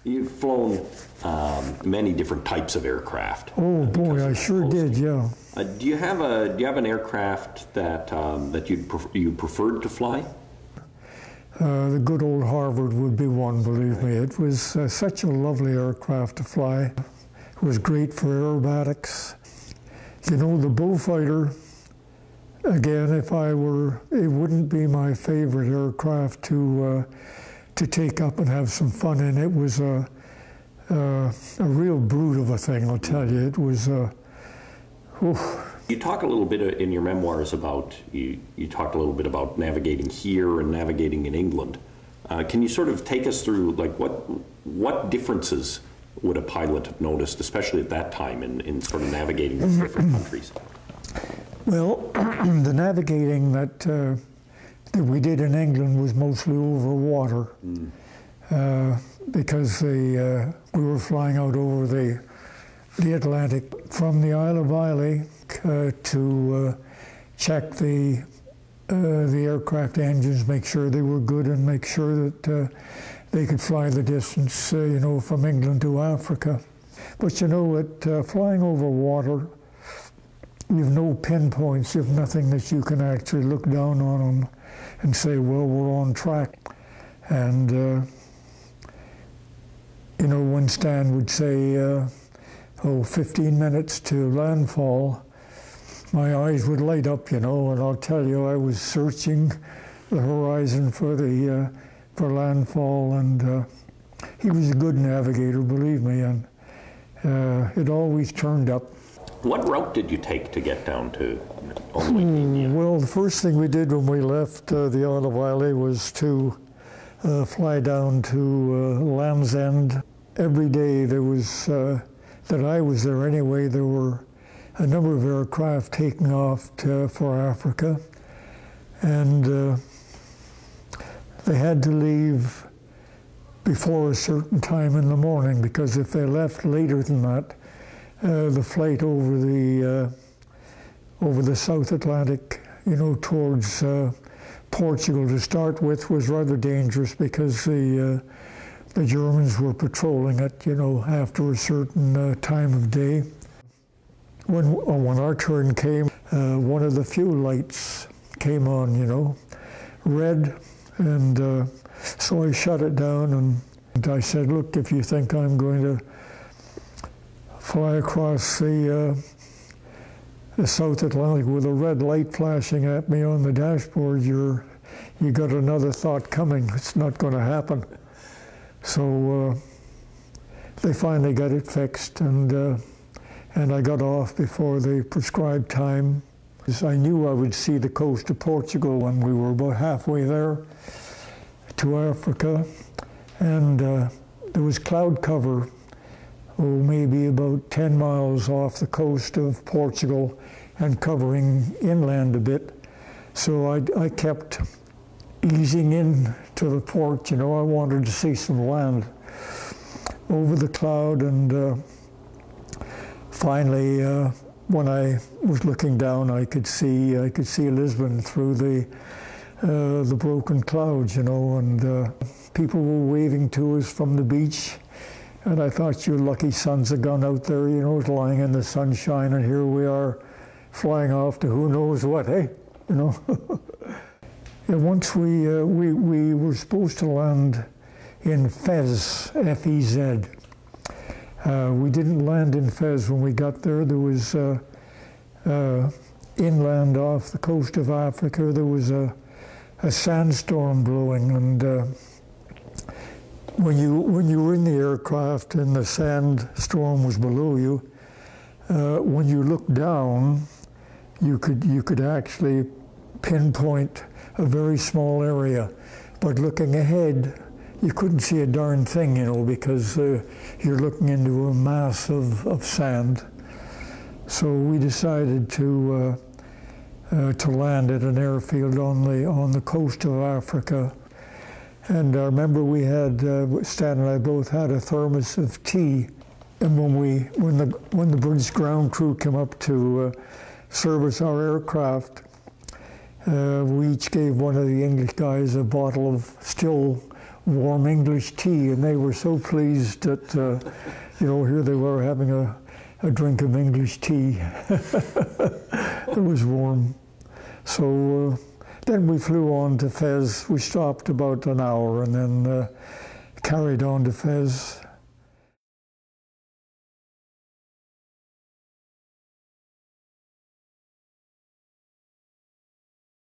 You've flown many different types of aircraft. Oh boy, I sure did, yeah. Do you have an aircraft that you preferred to fly? The good old Harvard would be one, believe me. It was such a lovely aircraft to fly. It was great for aerobatics. You know, the Beaufighter, again, it wouldn't be my favorite aircraft to take up and have some fun in. It was a real brute of a thing, I'll tell you. It was, You talk a little bit in your memoirs about, you talked a little bit about navigating here and navigating in England. Can you sort of take us through, like, what differences would a pilot have noticed, especially at that time, in sort of navigating these different countries? Well, the navigating that we did in England was mostly over water, because we were flying out over the Atlantic from the Isle of Islay to check the aircraft engines, make sure they were good, and make sure that they could fly the distance, you know, from England to Africa. But you know, flying over water, you've no pinpoints, you've nothing that you can actually look down on them and say, well, we're on track. And, you know, when Stan would say, 15 minutes to landfall, my eyes would light up, you know, and I'll tell you, I was searching the horizon for landfall, and he was a good navigator, believe me, and it always turned up. What route did you take to get down to India? Well, the first thing we did when we left the Isle of Islay was to fly down to Land's End. Every day there was, that I was there anyway, there were a number of aircraft taking off for Africa, and they had to leave before a certain time in the morning, because if they left later than that, the flight over the South Atlantic, you know, towards Portugal to start with, was rather dangerous, because the Germans were patrolling it, you know, after a certain time of day. When our turn came, one of the fuel lights came on, you know, red, and so I shut it down, and I said, look, if you think I'm going to fly across the South Atlantic with a red light flashing at me on the dashboard, you got another thought coming. It's not going to happen. So they finally got it fixed, and I got off before the prescribed time. I knew I would see the coast of Portugal when we were about halfway there to Africa, and there was cloud cover, maybe about 10 miles off the coast of Portugal and covering inland a bit. So I kept easing in to the port, you know. I wanted to see some land over the cloud, and finally, when I was looking down, I could see Lisbon through the broken clouds, you know, and people were waving to us from the beach, and I thought, you lucky sons of gun out there, you know, lying in the sunshine, and here we are flying off to who knows what, hey, you know. Yeah, once we were supposed to land in Fez, F-E-Z. We didn't land in Fez when we got there. There was inland off the coast of Africa, there was a sandstorm blowing, and when you were in the aircraft and the sandstorm was below you, when you looked down, you could actually pinpoint a very small area, but looking ahead, you couldn't see a darn thing, you know, because you're looking into a mass of sand. So we decided to land at an airfield on the coast of Africa. And I remember we had, Stan and I both had a thermos of tea. And when the British ground crew came up to service our aircraft, we each gave one of the English guys a bottle of still warm English tea, and they were so pleased that, you know, here they were having a drink of English tea. It was warm. So then we flew on to Fez. We stopped about an hour and then carried on to Fez.